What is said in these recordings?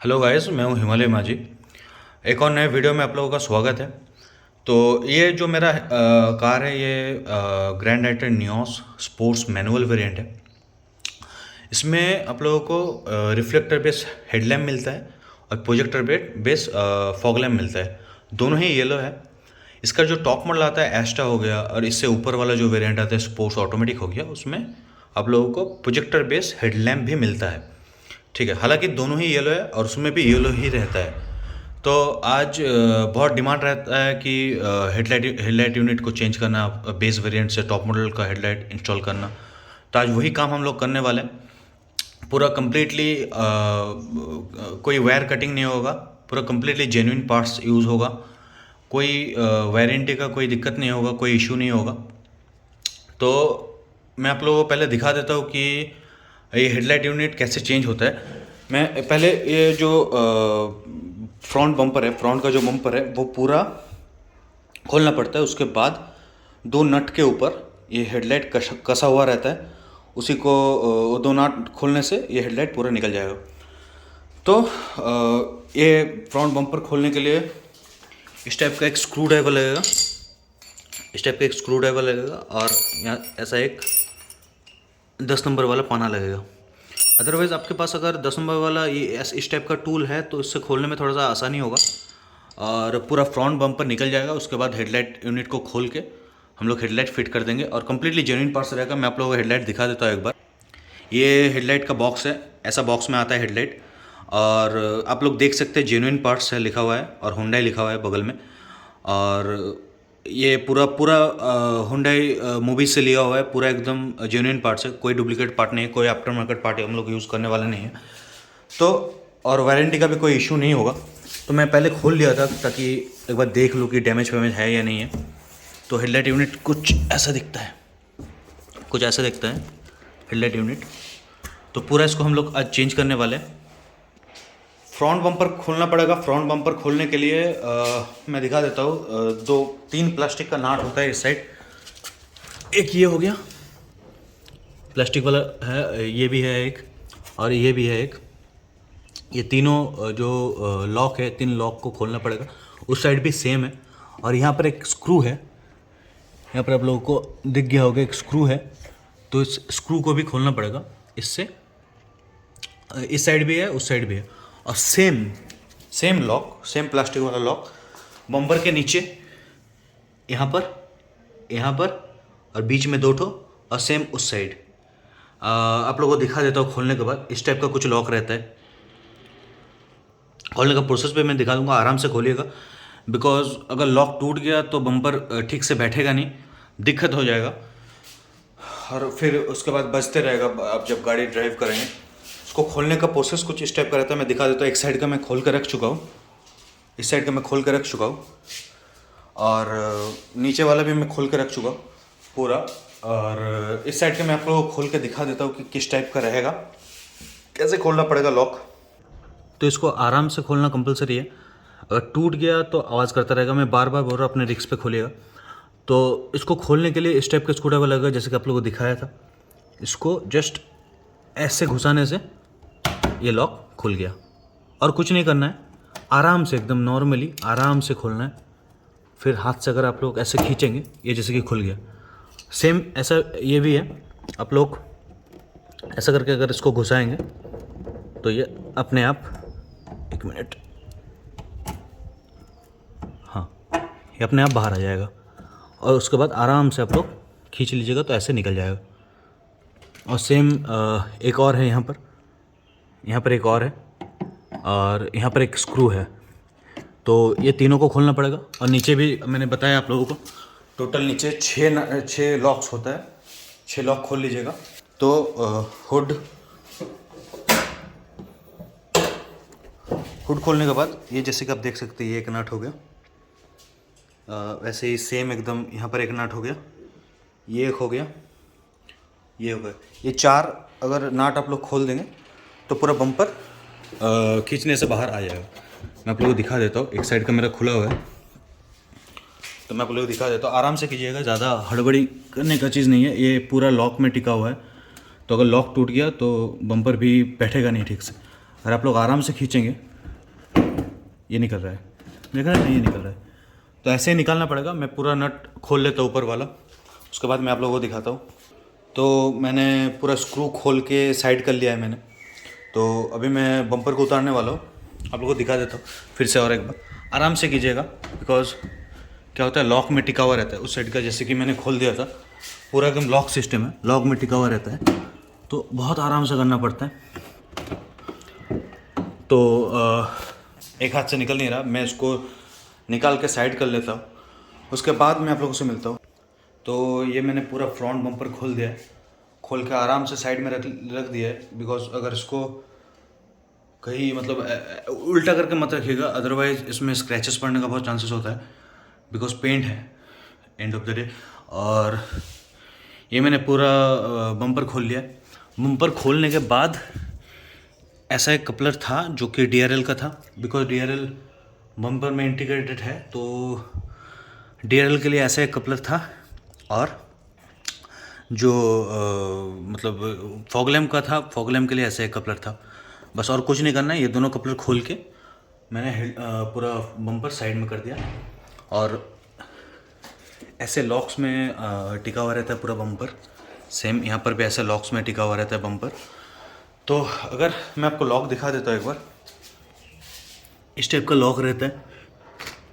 Hello guys, मैं हूं हिमालय माझी। एक और नए वीडियो में आप लोगों का स्वागत है। तो ये जो मेरा कार है, ये grand आइटन Nios sports manual variant है। इसमें आप लोगों को रिफ्लेक्टर बेस हेडलैम्प मिलता है और प्रोजेक्टर बेस फॉग लैम्प मिलता है। दोनों ही येलो है। इसका जो टॉप मॉडल आता है एस्टा हो गया, और इससे ऊपर वाला जो वेरिएंट आता है स्पोर्ट्स ऑटोमेटिक हो गया, उसमें आप लोगों को प्रोजेक्टर बेस हेडलैम्प भी मिलता है। ठीक है, हालांकि दोनों ही येलो है और उसमें भी येलो ही रहता है। तो आज बहुत डिमांड रहता है कि हेडलाइट यूनिट को चेंज करना, बेस वेरिएंट से टॉप मॉडल का हेडलाइट इंस्टॉल करना। तो आज वही काम हम लोग करने वाले हैं। पूरा कम्प्लीटली कोई वायर कटिंग नहीं होगा, पूरा कम्प्लीटली जेन्युइन पार्ट्स यूज़ होगा। कोई वारंटी का कोई दिक्कत नहीं होगा, कोई इशू नहीं होगा। तो मैं आप लोगों को पहले दिखा देता हूँ कि ये हेडलाइट यूनिट कैसे चेंज होता है। मैं पहले ये जो फ्रंट बम्पर है, फ्रंट का जो बम्पर है वो पूरा खोलना पड़ता है। उसके बाद दो नट के ऊपर ये हेडलाइट कसा हुआ रहता है। उसी को वो दो नट खोलने से ये हेडलाइट पूरा निकल जाएगा। तो ये फ्रंट बम्पर खोलने के लिए इस टाइप का एक स्क्रू ड्राइवर लगेगा, इस टाइप का एक स्क्रू ड्राइवर लगेगा, और यहाँ ऐसा एक 10 नंबर वाला पाना लगेगा। अदरवाइज़ आपके पास अगर 10 नंबर वाला ये इस टाइप का टूल है तो इससे खोलने में थोड़ा सा आसानी होगा और पूरा फ्रंट बम्पर निकल जाएगा। उसके बाद हेडलाइट यूनिट को खोल के हम लोग हेडलाइट फिट कर देंगे और कम्प्लीटली जेन्युइन पार्ट्स रहेगा। मैं आप लोगों को हेडलाइट दिखा देता हूँ एक बार। ये हेडलाइट का बॉक्स है, ऐसा बॉक्स में आता है हेडलाइट, और आप लोग देख सकते हैं जेन्युइन पार्ट्स है लिखा हुआ है और हुंडई लिखा हुआ है बगल में। और ये पूरा पूरा हुंडई मूवी से लिया हुआ है, पूरा एकदम जेन्युइन पार्ट्स है, कोई डुप्लीकेट पार्ट नहीं है, कोई आफ्टर मार्केट पार्ट हम लोग यूज़ करने वाले नहीं है। तो और वारंटी का भी कोई इशू नहीं होगा। तो मैं पहले खोल लिया था ताकि एक बार देख लूँ कि डैमेज वैमेज है या नहीं है। तो हेडलाइट यूनिट कुछ ऐसा दिखता है, कुछ ऐसा दिखता है हेडलाइट यूनिट। तो पूरा इसको हम लोग आज चेंज करने वाले हैं। फ्रंट बम्पर खोलना पड़ेगा। फ्रंट बम्पर खोलने के लिए मैं दिखा देता हूँ। दो तीन प्लास्टिक का नाट होता है इस साइड। एक ये हो गया प्लास्टिक वाला है, ये भी है एक, और ये भी है एक। ये तीनों जो लॉक है, तीन लॉक को खोलना पड़ेगा। उस साइड भी सेम है। और यहाँ पर एक स्क्रू है, यहाँ पर आप लोगों को दिख गया होगा एक स्क्रू है। तो इस स्क्रू को भी खोलना पड़ेगा। इससे इस साइड भी है, उस साइड भी है, और सेम लॉक, सेम प्लास्टिक वाला लॉक बम्पर के नीचे, यहाँ पर और बीच में दो ठो, और सेम उस साइड। आप लोगों को दिखा देता हूँ खोलने के बाद। इस टाइप का कुछ लॉक रहता है। खोलने का प्रोसेस पे मैं दिखा दूंगा, आराम से खोलिएगा। बिकॉज अगर लॉक टूट गया तो बम्पर ठीक से बैठेगा नहीं, दिक्कत हो जाएगा, और फिर उसके बाद बजते रहेगा आप जब गाड़ी ड्राइव करेंगे। इसको खोलने का प्रोसेस कुछ इस टाइप का रहता है। मैं दिखा देता हूँ। एक साइड का मैं खोल कर रख चुका हूँ, इस साइड का मैं खोल कर रख चुका हूँ, और नीचे वाला भी मैं खोल कर रख चुका हूँ पूरा। और इस साइड का मैं आप लोगों को खोल के दिखा देता हूँ कि किस टाइप का रहेगा, कैसे खोलना पड़ेगा लॉक। तो इसको आराम से खोलना कंपलसरी है। अगर टूट गया तो आवाज़ करता रहेगा। मैं बार बार बोल रहा हूँ अपने रिस्क पे खोलिएगा। तो इसको खोलने के लिए इस टाइप का स्क्रूड्राइवर लगेगा, जैसे कि आप लोगों को दिखाया था। इसको जस्ट ऐसे घुसाने से ये लॉक खुल गया, और कुछ नहीं करना है। आराम से एकदम नॉर्मली आराम से खोलना है। फिर हाथ से अगर आप लोग ऐसे खींचेंगे, ये जैसे कि खुल गया। सेम ऐसा ये भी है। आप लोग ऐसा करके अगर इसको घुसाएंगे तो ये अपने आप, एक मिनट, हाँ, ये अपने आप बाहर आ जाएगा। और उसके बाद आराम से आप लोग खींच लीजिएगा तो ऐसे निकल जाएगा। और सेम एक और है, यहाँ पर एक और है, और यहाँ पर एक स्क्रू है। तो ये तीनों को खोलना पड़ेगा। और नीचे भी मैंने बताया आप लोगों को, टोटल नीचे छः लॉक्स होता है। 6 लॉक खोल लीजिएगा। तो हुड खोलने के बाद ये जैसे कि आप देख सकते हैं, ये एक नट हो गया। वैसे ही सेम एकदम यहाँ पर एक नट हो गया, ये एक हो गया, ये हो गया। ये 4 अगर नाट आप लोग खोल देंगे तो पूरा बम्पर खींचने से बाहर आ जाएगा। मैं आप लोगों को दिखा देता हूँ। एक साइड का मेरा खुला हुआ है, तो मैं आप लोगों को दिखा देता हूँ। आराम से कीजिएगा, ज़्यादा हड़बड़ी करने का चीज़ नहीं है। ये पूरा लॉक में टिका हुआ है, तो अगर लॉक टूट गया तो बम्पर भी बैठेगा नहीं ठीक से। अगर आप लोग आराम से खींचेंगे ये निकल रहा है, देख रहे हैं? नहीं, ये निकल रहा है। तो ऐसे ही निकालना पड़ेगा। मैं पूरा नट खोल लेता हूँ ऊपर वाला, उसके बाद मैं आप लोगों को दिखाता हूँ। तो मैंने पूरा स्क्रू खोल के साइड कर लिया है मैंने। तो अभी मैं बम्पर को उतारने वाला हूँ, आप लोगों को दिखा देता हूँ फिर से और एक बार। आराम से कीजिएगा, बिकॉज क्या होता है, लॉक में टिका हुआ रहता है उस साइड का। जैसे कि मैंने खोल दिया था, पूरा एकदम लॉक सिस्टम है, लॉक में टिका हुआ रहता है, तो बहुत आराम से करना पड़ता है। तो एक हाथ से निकल नहीं रहा, मैं इसको निकाल के साइड कर लेता हूँ, उसके बाद मैं आप लोगों से मिलता हूँ। तो ये मैंने पूरा फ्रंट बम्पर खोल दिया है, खोल के आराम से साइड में रख दिया है। बिकॉज अगर इसको कहीं मतलब उल्टा करके मत रखिएगा, अदरवाइज़ इसमें स्क्रैचेस पड़ने का बहुत चांसेस होता है, बिकॉज पेंट है एंड ऑफ द डे। और ये मैंने पूरा बम्पर खोल लिया। बम्पर खोलने के बाद ऐसा एक कपलर था जो कि DRL का था, बिकॉज DRL बम्पर में इंटीग्रेटेड है, तो DRL के लिए ऐसा एक कपलर था। और जो मतलब फॉग लैम्प का था, फॉग लैम्प के लिए ऐसा एक कपलर था। बस और कुछ नहीं करना है, ये दोनों कपलर खोल के मैंने पूरा बम्पर साइड में कर दिया। और ऐसे लॉक्स में टिका हुआ रहता है पूरा बम्पर। सेम यहाँ पर भी ऐसे लॉक्स में टिका हुआ रहता है बम्पर। तो अगर मैं आपको लॉक दिखा देता हूँ एक बार, इस टाइप का लॉक रहता है,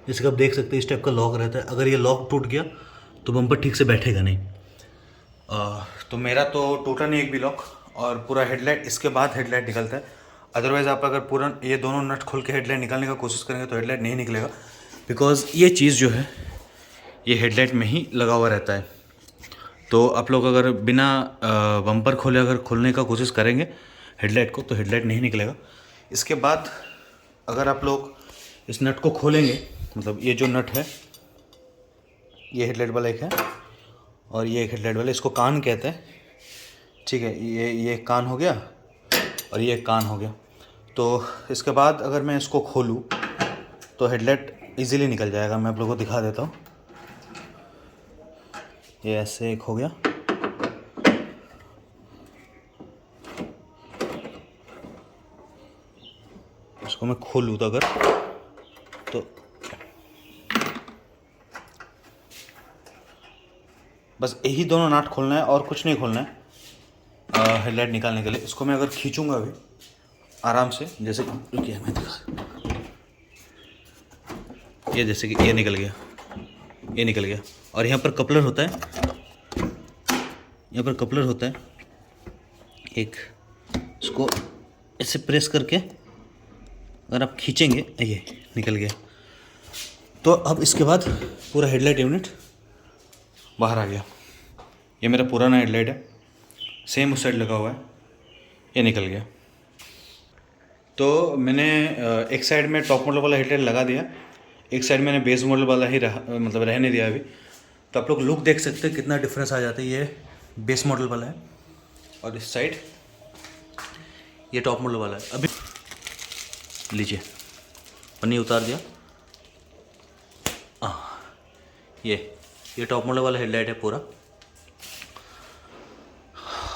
जैसे कि आप देख सकते हैं इस टाइप का लॉक रहता है। अगर ये लॉक टूट गया तो बम्पर ठीक से बैठेगा नहीं। तो मेरा तो टूटा नहीं एक भी लॉक, और पूरा हेडलाइट इसके बाद हेडलाइट निकलता है। अदरवाइज़ आप अगर पूरा ये दोनों नट खोल के हेडलाइट निकालने का कोशिश करेंगे तो हेडलाइट नहीं निकलेगा, बिकॉज ये चीज़ जो है ये हेडलाइट में ही लगा हुआ रहता है। तो आप लोग अगर बिना बम्पर खोले अगर खोलने का कोशिश करेंगे हेडलाइट को, तो हेडलाइट नहीं निकलेगा। इसके बाद अगर आप लोग इस नट को खोलेंगे, मतलब ये जो नट है ये हेडलाइट वाला एक है, और ये एक हेडलाइट वाला, इसको कान कहते हैं, ठीक है? ये कान हो गया और ये कान हो गया। तो इसके बाद अगर मैं इसको खोलूँ तो हेडलाइट इजीली निकल जाएगा। मैं आप लोगों को दिखा देता हूँ। ये ऐसे एक हो गया, इसको मैं खोलूँ तो अगर तो बस यही दोनों नाट खोलना है और कुछ नहीं खोलना है हेडलाइट निकालने के लिए। इसको मैं अगर खींचूंगा अभी आराम से, जैसे रुकिए मैं दिखा, ये जैसे कि ये निकल गया, ये निकल गया। और यहाँ पर कपलर होता है, यहाँ पर कपलर होता है एक, इसको ऐसे प्रेस करके अगर आप खींचेंगे ये निकल गया। तो अब इसके बाद पूरा हेडलाइट यूनिट बाहर आ गया। ये मेरा पुराना हेडलाइट है, सेम उस साइड लगा हुआ है, ये निकल गया। तो मैंने एक साइड में टॉप मॉडल वाला हेडलाइट लगा दिया, एक साइड मैंने बेस मॉडल वाला ही मतलब रहने दिया अभी। तो आप लोग लुक देख सकते हैं कितना डिफरेंस आ जाता है। ये बेस मॉडल वाला है और इस साइड ये टॉप मॉडल वाला है। अभी लीजिए पन्नी उतार दिया, ये टॉप मॉडल वाला हेडलाइट है पूरा।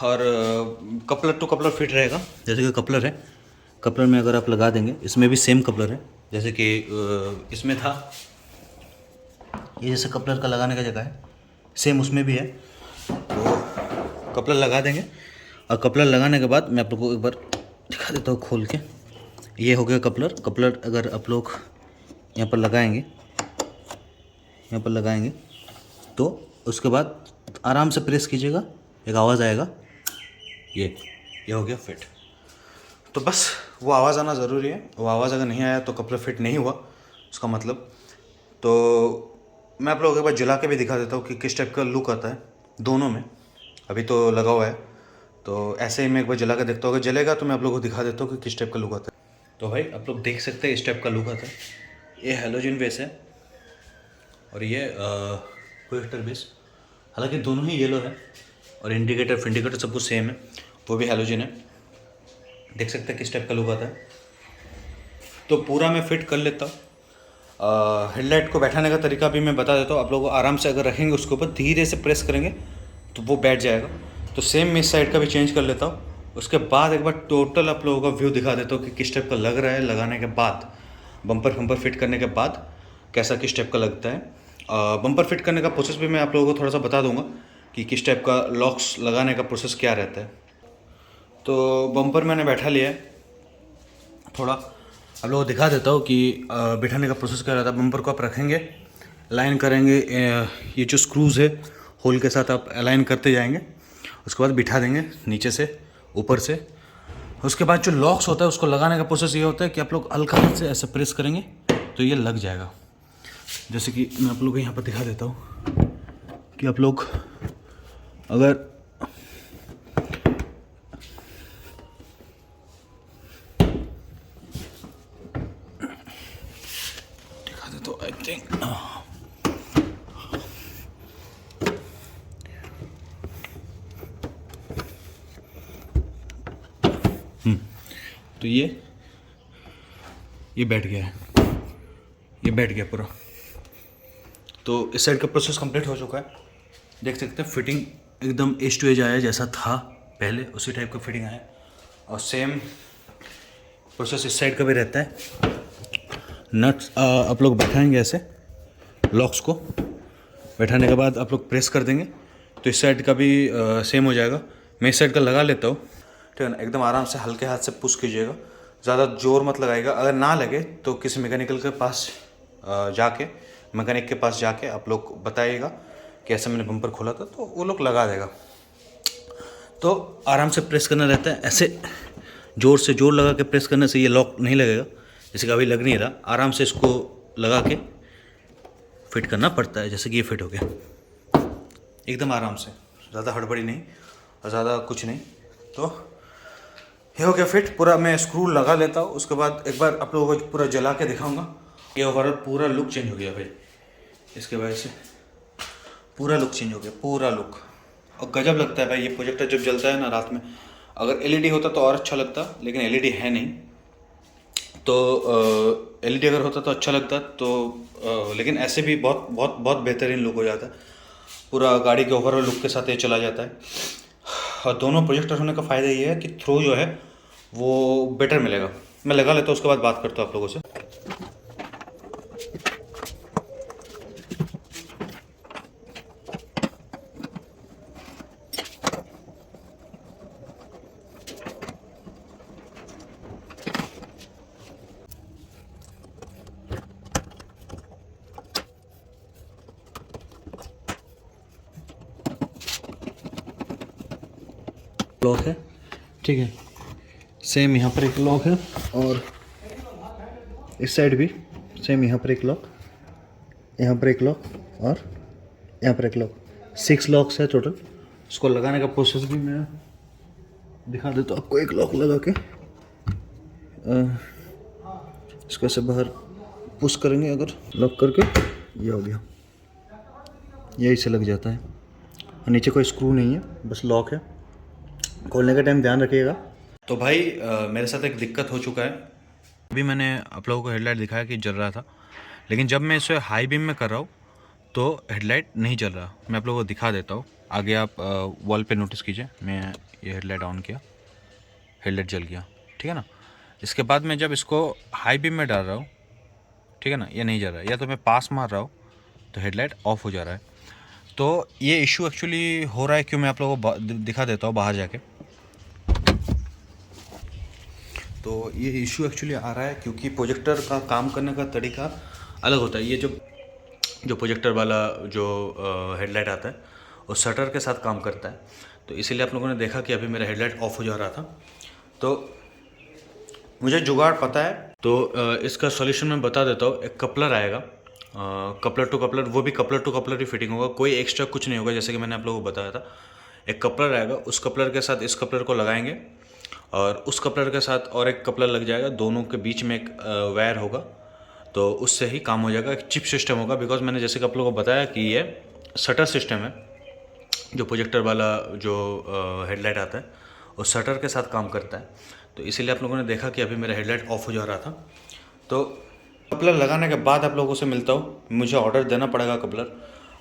और कपलर टू कपलर फिट रहेगा, जैसे कि कपलर है, कपलर में अगर आप लगा देंगे, इसमें भी सेम कपलर है जैसे कि इसमें था। ये जैसे कपलर का लगाने का जगह है, सेम उसमें भी है। तो कपलर लगा देंगे, और कपलर लगाने के बाद मैं आप लोगों को एक बार दिखा देता हूँ खोल के। ये हो गया कपलर। कपलर अगर आप लोग यहाँ पर लगाएंगे, यहाँ पर लगाएंगे तो उसके बाद आराम से प्रेस कीजिएगा, एक आवाज़ आएगा, ये हो गया फिट। तो बस वो आवाज़ आना ज़रूरी है, वो आवाज़ अगर नहीं आया तो कपलर फिट नहीं हुआ उसका मतलब। तो मैं आप लोगों को एक बार जला के भी दिखा देता हूँ कि किस टाइप का लुक आता है दोनों में। अभी तो लगा हुआ है, तो ऐसे ही मैं एक बार जला के देखता हूँ, अगर जलेगा तो मैं आप लोगों को दिखा देता हूँ कि किस टाइप का लुक आता है। तो भाई आप लोग देख सकते हैं इस टाइप का लुक आता है। ये हैलोजन बेस है और ये प्रोजेक्टर बेस, हालांकि दोनों ही येलो है, और इंडिकेटर फिंडिकेटर सब कुछ सेम है, वो भी हैलोजन है। देख सकते हैं किस टाइप का लुक आता है। तो पूरा मैं फिट कर लेता हूँ। हेडलाइट को बैठाने का तरीका भी मैं बता देता हूँ आप लोगों को। आराम से अगर रखेंगे उसके ऊपर, धीरे से प्रेस करेंगे तो वो बैठ जाएगा। तो सेम मैं इस साइड का भी चेंज कर लेता हूँ। उसके बाद एक बार टोटल आप लोगों का व्यू दिखा देता हूँ कि किस टाइप का लग रहा है लगाने के बाद। बम्पर फम्पर फिट करने के बाद कैसा किस टाइप का लगता है। बम्पर फिट करने का प्रोसेस भी मैं आप लोगों को थोड़ा सा बता दूंगा कि किस टाइप का लॉक्स लगाने का प्रोसेस क्या रहता है। तो बम्पर मैंने बैठा लिया है, थोड़ा आप लोगों को दिखा देता हूँ कि बिठाने का प्रोसेस क्या रहता है। बम्पर को आप रखेंगे, लाइन करेंगे, ये जो स्क्रूज़ है होल के साथ आप अलाइन करते जाएंगे, उसके बाद बिठा देंगे नीचे से ऊपर से। उसके बाद जो लॉक्स होता है उसको लगाने का प्रोसेस ये होता है कि आप लोग हल्का हाथ से ऐसे प्रेस करेंगे तो ये लग जाएगा। जैसे कि मैं आप लोगों को यहाँ पर दिखा देता हूँ कि आप लोग अगर दिखा देता हूँ, आई थिंक तो ये बैठ गया है, ये बैठ गया पूरा। तो इस साइड का प्रोसेस कंप्लीट हो चुका है, देख सकते हैं फिटिंग एकदम एज टू एज आया जैसा था पहले उसी टाइप का फिटिंग आया। और सेम प्रोसेस इस साइड का भी रहता है। नट्स आप लोग बैठाएंगे ऐसे, लॉक्स को बैठाने के बाद आप लोग प्रेस कर देंगे तो इस साइड का भी सेम हो जाएगा। मैं इस साइड का लगा लेता हूँ, ठीक है ना। एकदम आराम से हल्के हाथ से पुश कीजिएगा, ज़्यादा जोर मत लगाइएगा। अगर ना लगे तो किसी मैकेनिकल के पास मैकेनिक के पास जाके आप लोग बताइएगा कि ऐसा मैंने बम्पर खोला था, तो वो लोग लगा देगा। तो आराम से प्रेस करना रहता है, ऐसे जोर से जोर लगा के प्रेस करने से ये लॉक नहीं लगेगा, जैसे कि अभी लग नहीं रहा। आराम से इसको लगा के फिट करना पड़ता है, जैसे कि ये फिट हो गया एकदम आराम से, ज़्यादा हड़बड़ी नहीं और ज़्यादा कुछ नहीं। तो ये हो गया फिट पूरा। मैं स्क्रू लगा लेता हूँ, उसके बाद एक बार आप लोगों को पूरा जला के दिखाऊंगा। ये ओवरऑल पूरा लुक चेंज हो गया भाई, इसके वजह से पूरा लुक चेंज हो गया, पूरा लुक। और गजब लगता है भाई ये प्रोजेक्टर जब जलता है ना रात में। अगर एलईडी होता तो और अच्छा लगता, लेकिन एलईडी है नहीं। तो एलईडी अगर होता तो अच्छा लगता, तो लेकिन ऐसे भी बहुत बहुत बहुत बेहतरीन लुक हो जाता है, पूरा गाड़ी के ओवरऑल लुक के साथ ये चला जाता है। और दोनों प्रोजेक्टर होने का फ़ायदा ये है कि थ्रो जो है वो बेटर मिलेगा। मैं लगा लेता हूँ, उसके बाद बात करता हूँ आप लोगों से। लॉक है, ठीक है, सेम यहाँ पर एक लॉक है और इस साइड भी सेम, यहाँ पर एक लॉक, यहाँ पर एक लॉक और यहाँ पर एक लॉक। 6 लॉक्स है टोटल। इसको लगाने का प्रोसेस भी मैं दिखा देता हूँ आपको। एक लॉक लगा के इसको ऐसे बाहर पुश करेंगे, अगर लॉक करके ये हो गया, यही से लग जाता है। और नीचे कोई स्क्रू नहीं है, बस लॉक है। खोलने का टाइम ध्यान रखिएगा। तो भाई मेरे साथ एक दिक्कत हो चुका है। अभी मैंने आप लोगों को हेडलाइट दिखाया कि जल रहा था, लेकिन जब मैं इसे हाई बीम में कर रहा हूँ तो हेडलाइट नहीं जल रहा। मैं आप लोगों को दिखा देता हूँ, आगे आप वॉल पे नोटिस कीजिए। मैं ये हेडलाइट ऑन किया, हेडलाइट जल गया, ठीक है ना। इसके बाद मैं जब इसको हाई बीम में डाल रहा हूँ, ठीक है ना, ये नहीं जल रहा है। या तो मैं पास मार रहा हूँ तो हेडलाइट ऑफ हो जा रहा है। तो ये इशू एक्चुअली हो रहा है क्यों, मैं आप लोगों को दिखा देता हूँ बाहर जाके। तो ये इशू एक्चुअली आ रहा है क्योंकि प्रोजेक्टर का काम करने का तरीका अलग होता है। ये जो प्रोजेक्टर वाला जो हेडलाइट आता है वो शटर के साथ काम करता है, तो इसीलिए आप लोगों ने देखा कि अभी मेरा हेडलाइट ऑफ हो जा रहा था। तो मुझे जुगाड़ पता है, तो इसका सॉल्यूशन मैं बता देता हूँ। एक कपलर आएगा, कपलर टू कपलर, वो भी कपलर टू कपलर ही फिटिंग होगा, कोई एक्स्ट्रा कुछ नहीं होगा। जैसे कि मैंने आप लोगों को बताया था, एक कपलर आएगा, उस कपलर के साथ इस कपलर को लगाएंगे और उस कपलर के साथ और एक कपलर लग जाएगा, दोनों के बीच में एक वायर होगा, तो उससे ही काम हो जाएगा। एक चिप सिस्टम होगा, बिकॉज मैंने जैसे कि आप लोगों को बताया कि ये शटर सिस्टम है। जो प्रोजेक्टर वाला जो हेडलाइट आता है वो शटर के साथ काम करता है, तो इसीलिए आप लोगों ने देखा कि अभी मेरा हेडलाइट ऑफ हो जा रहा था। तो कपलर लगाने के बाद आप लोगों से मिलता हूँ। मुझे ऑर्डर देना पड़ेगा कपलर,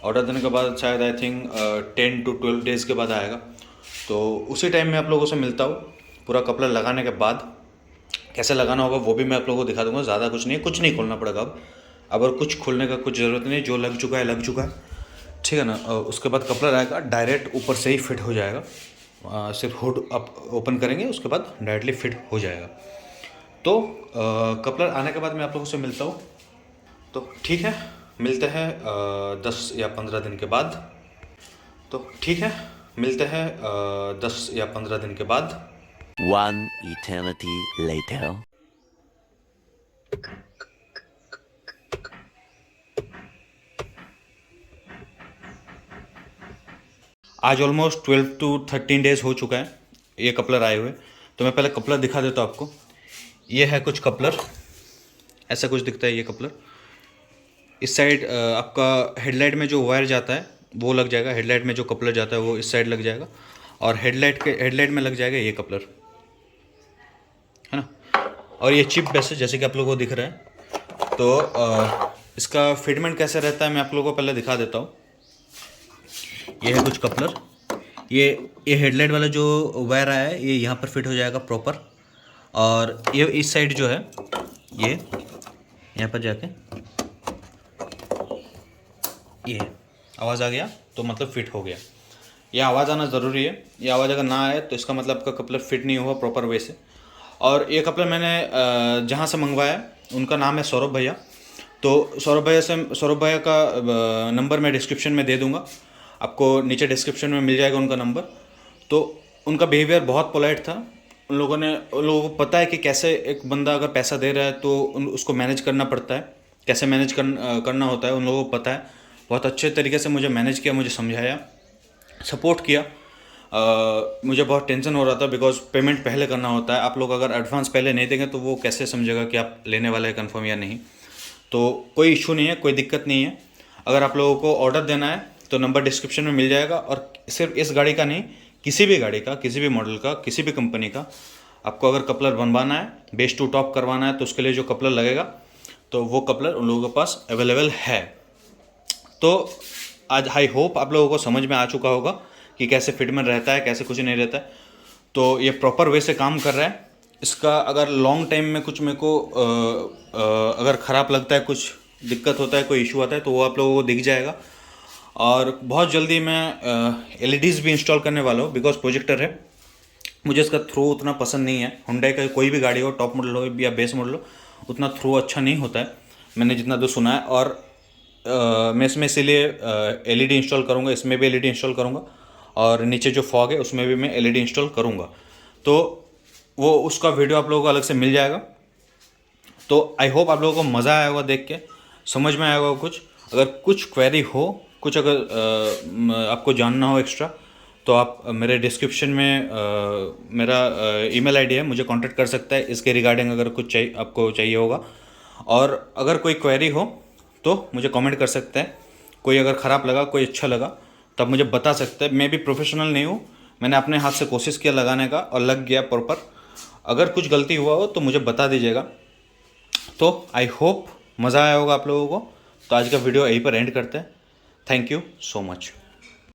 ऑर्डर देने के बाद शायद आई थिंक 10 to 12 डेज़ के बाद आएगा। तो उसी टाइम में आप लोगों से मिलता हूँ पूरा कपलर लगाने के बाद कैसे लगाना होगा वो भी मैं आप लोगों को दिखा दूंगा। ज़्यादा कुछ नहीं खोलना पड़ेगा अब और कुछ खोलने का कुछ ज़रूरत नहीं, जो लग चुका है, ठीक है ना। उसके बाद कपलर आएगा, डायरेक्ट ऊपर से ही फिट हो जाएगा। सिर्फ हुड आप ओपन करेंगे, उसके बाद डायरेक्टली फिट हो जाएगा। तो कपलर आने के बाद मैं आप लोगों से मिलता हूँ। तो ठीक है, मिलते हैं 10 या 15 दिन के बाद। तो ठीक है, मिलते हैं 10 या 15 दिन के बाद। One eternity later. आज ऑलमोस्ट 12 to 13 डेज़ हो चुका है ये कपलर आए हुए। तो मैं पहले कपलर दिखा देता हूँ आपको। ये है कुछ कपलर, ऐसा कुछ दिखता है ये कपलर। इस साइड आपका हेडलाइट में जो वायर जाता है वो लग जाएगा, हेडलाइट में जो कपलर जाता है वो इस साइड लग जाएगा, और हेडलाइट में लग जाएगा ये कपलर, है ना। और ये चिप बेस है जैसे कि आप लोगों को दिख रहा है। तो इसका फिटमेंट कैसे रहता है मैं आप लोगों को पहले दिखा देता हूँ। ये है कुछ कपलर, ये हेडलाइट वाला जो वायर आया है ये यहाँ पर फिट हो जाएगा प्रॉपर, और ये इस साइड जो है ये यहाँ पर जाके ये आवाज़ आ गया तो मतलब फिट हो गया। ये आवाज़ आना ज़रूरी है, ये आवाज़ अगर ना आए तो इसका मतलब आपका कपलर फिट नहीं हुआ प्रॉपर वे से। और ये कपलर मैंने जहाँ से मंगवाया उनका नाम है सौरभ भैया। तो सौरभ भैया का नंबर मैं डिस्क्रिप्शन में दे दूँगा, आपको नीचे डिस्क्रिप्शन में मिल जाएगा उनका नंबर। तो उनका बिहेवियर बहुत पोलाइट था। उन लोगों को पता है कि कैसे एक बंदा अगर पैसा दे रहा है तो उसको मैनेज करना पड़ता है, कैसे मैनेज करना होता है, उन लोगों को पता है। बहुत अच्छे तरीके से मुझे मैनेज किया, मुझे समझाया, सपोर्ट किया। मुझे बहुत टेंशन हो रहा था बिकॉज पेमेंट पहले करना होता है। आप लोग अगर एडवांस पहले नहीं देंगे तो वो कैसे समझेगा कि आप लेने वाले हैं कन्फर्म या नहीं। तो कोई इशू नहीं है, कोई दिक्कत नहीं है। अगर आप लोगों को ऑर्डर देना है तो नंबर डिस्क्रिप्शन में मिल जाएगा। और सिर्फ इस गाड़ी का नहीं, किसी भी गाड़ी का, किसी भी मॉडल का, किसी भी कंपनी का आपको अगर कपलर बनवाना है, बेस टू टॉप करवाना है, तो उसके लिए जो कपलर लगेगा तो वो कपलर उन लोगों के पास अवेलेबल है। तो आज आई होप आप लोगों को समझ में आ चुका होगा कि कैसे फिटमेंट रहता है, कैसे कुछ नहीं रहता है। तो ये प्रॉपर वे से काम कर रहा है। इसका अगर लॉन्ग टाइम में कुछ मेरे को अगर ख़राब लगता है, कुछ दिक्कत होता है, कोई इशू आता है तो वो आप लोगों को दिख जाएगा। और बहुत जल्दी मैं LEDs भी इंस्टॉल करने वाला हूँ बिकॉज प्रोजेक्टर है। मुझे इसका थ्रो उतना पसंद नहीं है। हुंडई का कोई भी गाड़ी हो, टॉप मॉडल हो या बेस मॉडल हो, उतना थ्रो अच्छा नहीं होता है, मैंने जितना तो सुना है। और मैं इसमें इसीलिए LED इंस्टॉल करूँगा, इसमें भी LED इंस्टॉल करूँगा, और नीचे जो फॉग है उसमें भी मैं LED इंस्टॉल करूँगा। तो वो उसका वीडियो आप लोगों को अलग से मिल जाएगा। तो आई होप आप लोगों को मज़ा आया होगा, देख के समझ में आया होगा कुछ। अगर कुछ क्वेरी हो, कुछ अगर आपको जानना हो एक्स्ट्रा, तो आप मेरे डिस्क्रिप्शन में मेरा ईमेल आईडी है, मुझे कांटेक्ट कर सकता है इसके रिगार्डिंग अगर कुछ आपको चाहिए होगा। और अगर कोई क्वेरी हो तो मुझे कमेंट कर सकते हैं। कोई अगर ख़राब लगा, कोई अच्छा लगा तो आप मुझे बता सकते हैं। मैं भी प्रोफेशनल नहीं हूँ, मैंने अपने हाथ से कोशिश किया लगाने का और लग गया प्रॉपर। अगर कुछ गलती हुआ हो तो मुझे बता दीजिएगा। तो आई होप मज़ा आया होगा आप लोगों को। तो आज का वीडियो यहीं पर एंड करते हैं। Thank you so much.